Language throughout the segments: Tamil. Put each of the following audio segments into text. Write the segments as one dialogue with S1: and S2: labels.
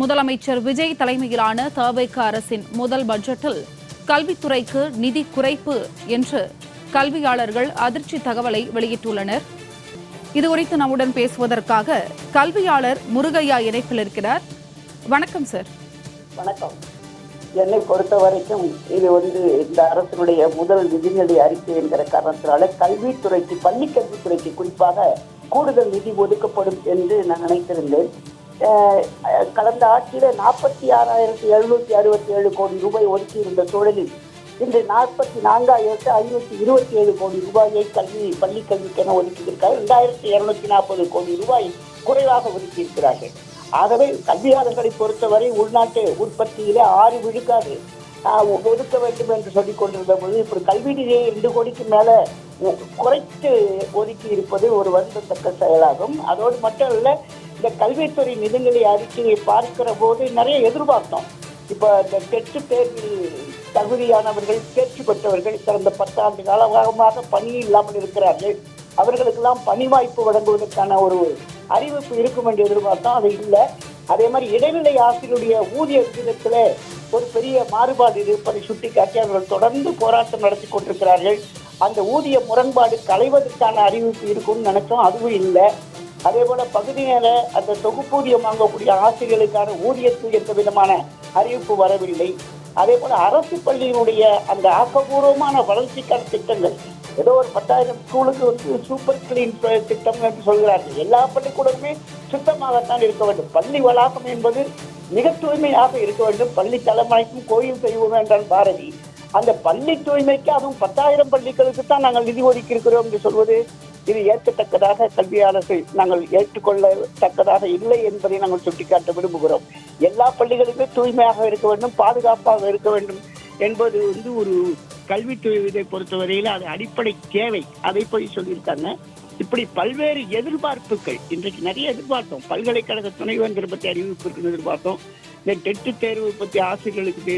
S1: முதலமைச்சர் விஜய் தலைமையிலான தவேக அரசின் முதல் பட்ஜெட்டில் கல்வித்துறைக்கு நிதி குறைப்பு என்று கல்வியாளர்கள் அதிர்ச்சி தகவலை வெளியிட்டுள்ளனர். இதுகுறித்து நம்முடன் பேசுவதற்காக கல்வியாளர் முருகையா இணைப்பில் இருக்கிறார். வணக்கம் சார்.
S2: வணக்கம். என்னை பொறுத்த வரைக்கும் இது இந்த அரசினுடைய முதல் நிதிநிலை அறிக்கை என்கிற காரணத்தினால கல்வித்துறைக்கு, பள்ளி கல்வித்துறைக்கு குறிப்பாக கூடுதல் நிதி ஒதுக்கப்படும் என்று நான் நினைத்திருந்தேன். கடந்த ஆட்சியில 46,767 கோடி ரூபாய் ஒதுக்கி இருந்த சூழலில் இன்று 44,527 கோடி ரூபாயை பள்ளி கல்விக்கென ஒதுக்கியிருக்கிறார். 2,240 கோடி ரூபாய் குறைவாக ஒதுக்கி இருக்கிறார்கள். ஆகவே கல்வியாளர்களை பொறுத்தவரை உள்நாட்டு உற்பத்தியிலே 6 விழுக்காடு ஒதுக்க வேண்டும் என்று சொல்லிக் கொண்டிருந்த போது இப்படி கல்வி நிதியை 2 கோடிக்கு மேல குறைத்து ஒதுக்கி இருப்பது ஒரு வருந்தத்தக்க செயலாகும். அதோடு மட்டுமல்ல, இந்த கல்வித்துறை நிதிநிலை அறிக்கையை பார்க்கிற போது நிறைய எதிர்பார்த்தோம். இப்ப இந்த டெட் தேர்வில் தகுதியானவர்கள், தேர்ச்சி பெற்றவர்கள் கடந்த 10 ஆண்டு காலமாக பணி இல்லாமல் இருக்கிறார்கள். அவர்களுக்கெல்லாம் பணி வாய்ப்பு வழங்குவதற்கான ஒரு அறிவிப்பு இருக்கும் என்று எதிர்பார்த்தோம். அது இல்லை. அதே மாதிரி இடைநிலை ஆசிரியருடைய ஊதிய விகிதத்துல ஒரு பெரிய மாறுபாடு இருப்பதை சுட்டிக்காட்டி அவர்கள் தொடர்ந்து போராட்டம் நடத்தி கொண்டிருக்கிறார்கள். அந்த ஊதிய முரண்பாடு களைவதற்கான அறிவிப்பு இருக்கும்னு நினைச்சோம், அதுவும் இல்லை. அதே போல பகுதி நேர அந்த தொகுப்பூதியம் வாங்கக்கூடிய ஆசிரியர்களுக்கான ஊதியத்தில் எந்த விதமான அறிவிப்பு வரவில்லை. அதே போல அரசு பள்ளியினுடைய அந்த ஆக்கப்பூர்வமான வளர்ச்சிக்கான திட்டங்கள், ஏதோ ஒரு 10,000 ஸ்கூலுக்கு சூப்பர் கிளீன் திட்டம் என்று சொல்கிறார்கள். எல்லா பள்ளிக்கூடமுமே சுத்தமாகத்தான் இருக்க வேண்டும். பள்ளி வளாகம் என்பது மிக தூய்மையாக இருக்க வேண்டும். பள்ளி தலைமுறைக்கும் கோயில் செய்வோம் என்றால் பாரதி. அந்த பள்ளி தூய்மைக்கு, அதுவும் 10,000 பள்ளிகளுக்கு தான் நாங்கள் நிதி ஒதுக்கி இருக்கிறோம் என்று சொல்வது இது ஏற்கத்தக்கதாக கல்வியாளர்கள் நாங்கள் ஏற்றுக்கொள்ளத்தக்கதாக இல்லை என்பதை நாங்கள் சுட்டிக்காட்ட விரும்புகிறோம். எல்லா பள்ளிகளுமே தூய்மையாக இருக்க வேண்டும், பாதுகாப்பாக இருக்க வேண்டும் என்பது ஒரு கல்வித்துறை இதை பொறுத்தவரையில் அது அடிப்படை தேவை. அதை போய் சொல்லியிருக்காங்க. இப்படி பல்வேறு எதிர்பார்ப்புகள் இன்றைக்கு நிறைய எதிர்பார்த்தோம். பல்கலைக்கழக துணைவேந்தரை பற்றி அறிவிப்பு எதிர்பார்த்தோம். இந்த டெட் தேர்வு பற்றி ஆசிரியர்களுக்கு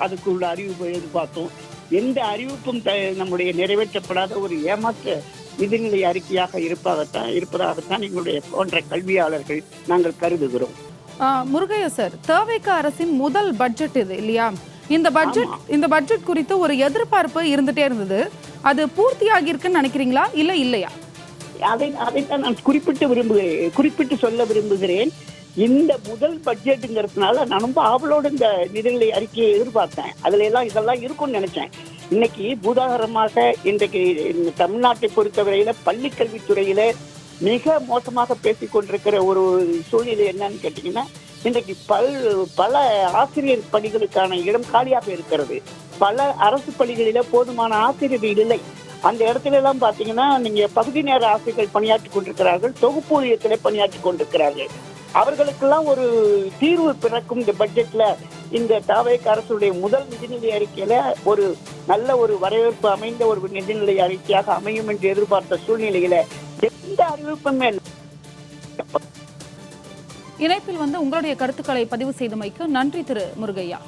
S2: அதுக்குள்ள அறிவிப்பு எதிர்பார்த்தோம். எந்த அறிவிப்பும் நம்முடைய நிறைவேற்றப்படாத ஒரு ஏமாற்ற நிதிநிலை அறிக்கையாக இருப்பதாகத்தான் எங்களுடைய போன்ற கல்வியாளர்கள் நாங்கள் கருதுகிறோம்.
S1: முருகையா சார், தவேக அரசின் முதல் பட்ஜெட் இது இல்லையா? இந்த பட்ஜெட் குறித்து ஒரு எதிர்பார்ப்பு இருந்துட்டே இருந்தது. அது பூர்த்தியாகி இருக்குன்னு நினைக்கிறீங்களா, இல்லையா?
S2: அதைத்தான் நான் குறிப்பிட்டு சொல்ல விரும்புகிறேன். இந்த முதல் பட்ஜெட்டுங்கிறதுனால நான் ரொம்ப ஆவலோடு இந்த நிதிநிலை அறிக்கையை எதிர்பார்த்தேன். அதுல எல்லாம் இதெல்லாம் இருக்கும்னு நினைச்சேன். இன்னைக்கு பூதாகரமாக இன்றைக்கு தமிழ்நாட்டை பொறுத்தவரையில பள்ளி கல்வித்துறையில மிக மோசமாக பேசிக் கொண்டிருக்கிற ஒரு சூழ்நிலை என்னன்னு கேட்டீங்கன்னா, இன்றைக்கு பல ஆசிரியர் பணிகளுக்கான இடம் காலியாக இருக்கிறது. பல அரசு பள்ளிகளில போதுமான ஆசிரியர்கள் இல்லை. அந்த இடத்துல எல்லாம் பாத்தீங்கன்னா, நீங்க பகுதி நேர ஆசிரியர்கள் பணியாற்றி கொண்டிருக்கிறார்கள், தொகுப்பூதியத்திலே பணியாற்றி கொண்டிருக்கிறார்கள். அவர்களுக்கெல்லாம் ஒரு தீர்வு பிறக்கும் இந்த பட்ஜெட்ல. இந்த தவேக அரசுடைய முதல் நிதிநிலை அறிக்கையில ஒரு நல்ல ஒரு வரவேற்பு அமைந்த ஒரு நிதிநிலை அறிக்கையாக அமையும் என்று எதிர்பார்த்த சூழ்நிலையில எந்த அறிவிப்புமே
S1: இணைப்பில் உங்களுடைய கருத்துக்களை பதிவு செய்தமைக்கு நன்றி திரு முருகையா.